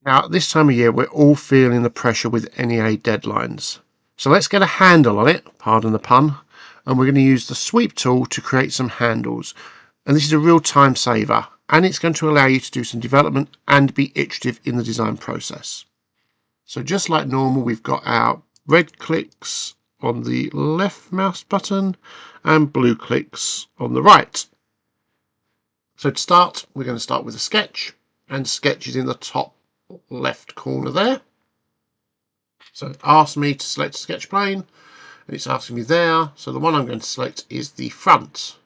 Now, at this time of year, we're all feeling the pressure with NEA deadlines. So let's get a handle on it, pardon the pun, and we're going to use the sweep tool to create some handles. And this is a real time saver, and it's going to allow you to do some development and be iterative in the design process. So just like normal, we've got our red clicks on the left mouse button and blue clicks on the right. So to start, we're going to start with a sketch, and sketch is in the top left corner there. So it asks me to select a sketch plane, and it's asking me there. So the one I'm going to select is the front.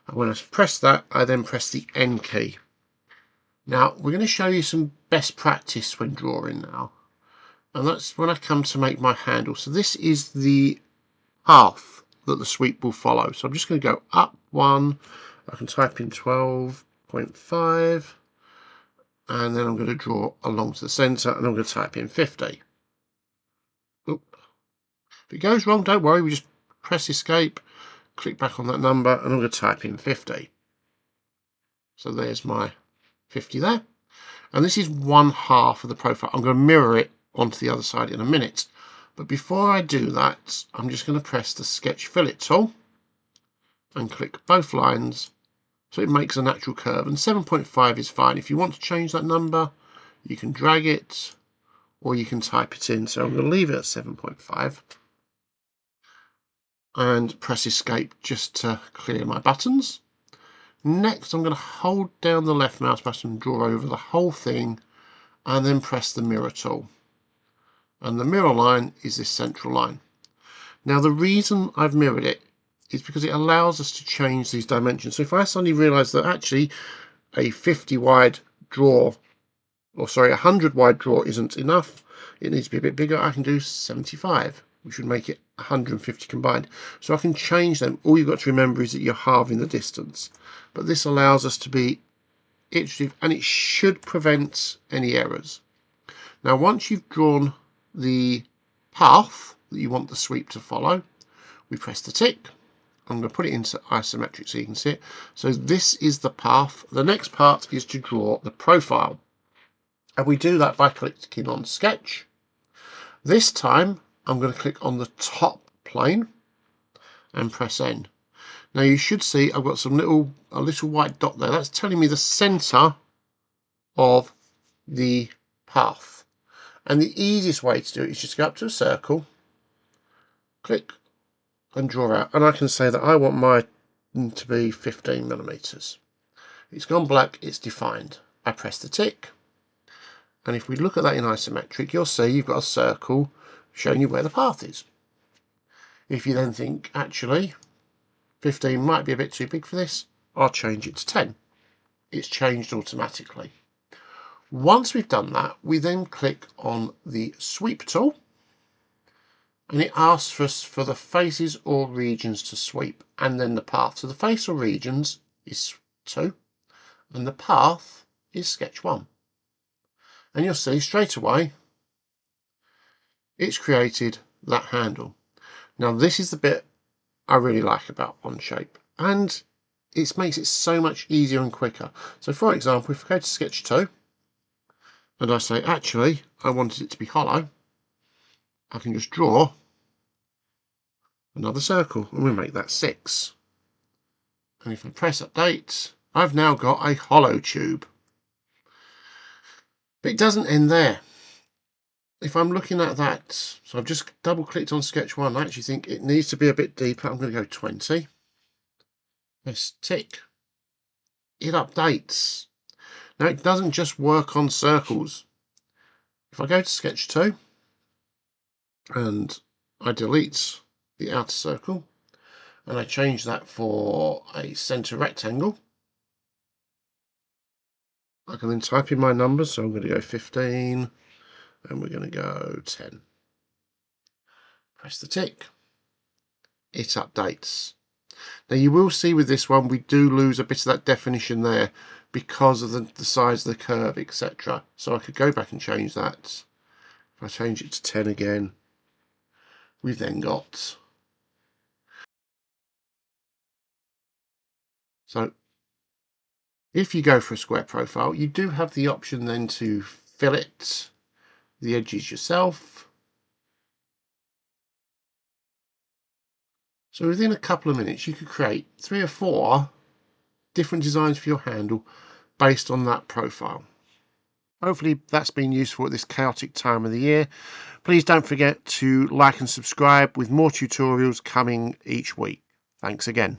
And when I press that, I then press the N key. Now we're going to show you some best practice when drawing now. And that's when I come to make my handle. So this is the path that the sweep will follow. So I'm just going to go up one. I can type in 12.5. And then I'm going to draw along to the centre, and I'm going to type in 50. Oop. If it goes wrong, don't worry, we just press escape, click back on that number, and I'm going to type in 50. So there's my 50 there. And this is one half of the profile. I'm going to mirror it onto the other side in a minute. But before I do that, I'm just going to press the Sketch Fillet tool and click both lines so it makes a natural curve. And 7.5 is fine. If you want to change that number, you can drag it or you can type it in. So I'm going to leave it at 7.5 and press escape just to clear my buttons. Next, I'm going to hold down the left mouse button and draw over the whole thing and then press the mirror tool. And the mirror line is this central line. Now the reason I've mirrored it is because it allows us to change these dimensions. So if I suddenly realise that actually a 50 wide draw, or sorry, 100 wide draw isn't enough, it needs to be a bit bigger, I can do 75, which would make it 150 combined. So I can change them. All you've got to remember is that you're halving the distance. But this allows us to be iterative, and it should prevent any errors. Now once you've drawn the path that you want the sweep to follow, we press the tick. I'm going to put it into isometric so you can see it. So this is the path. The next part is to draw the profile. And we do that by clicking on Sketch. This time I'm going to click on the top plane and press N. Now you should see I've got a little white dot there. That's telling me the center of the path. And the easiest way to do it is just go up to a circle, click and draw out. And I can say that I want mine to be 15 millimeters. It's gone black, it's defined. I press the tick. And if we look at that in isometric, you'll see you've got a circle showing you where the path is. If you then think, actually, 15 might be a bit too big for this, I'll change it to 10. It's changed automatically. Once we've done that, we then click on the sweep tool, and it asks us for the faces or regions to sweep, and then the path. So the face or regions is 2, and the path is sketch 1. And you'll see straight away it's created that handle. Now this is the bit I really like about Onshape, and it makes it so much easier and quicker. So for example, if I go to sketch 2 and I say actually I wanted it to be hollow, I can just draw another circle and we make that 6. And if I press update, I've now got a hollow tube. But it doesn't end there. If I'm looking at that, so I've just double clicked on sketch 1, I actually think it needs to be a bit deeper. I'm going to go 20. Press tick. It updates. Now it doesn't just work on circles. If I go to sketch 2 and I delete the outer circle and I change that for a center rectangle, I can then type in my numbers. So I'm going to go 15 and we're going to go 10. Press the tick. It updates. Now you will see with this one we do lose a bit of that definition there because of the size of the curve, etc. So I could go back and change that. If I change it to 10 again, we've then got, so if you go for a square profile, you do have the option then to fillet the edges yourself. So within a couple of minutes you could create 3 or 4 different designs for your handle based on that profile. Hopefully that's been useful at this chaotic time of the year. Please don't forget to like and subscribe, with more tutorials coming each week. Thanks again.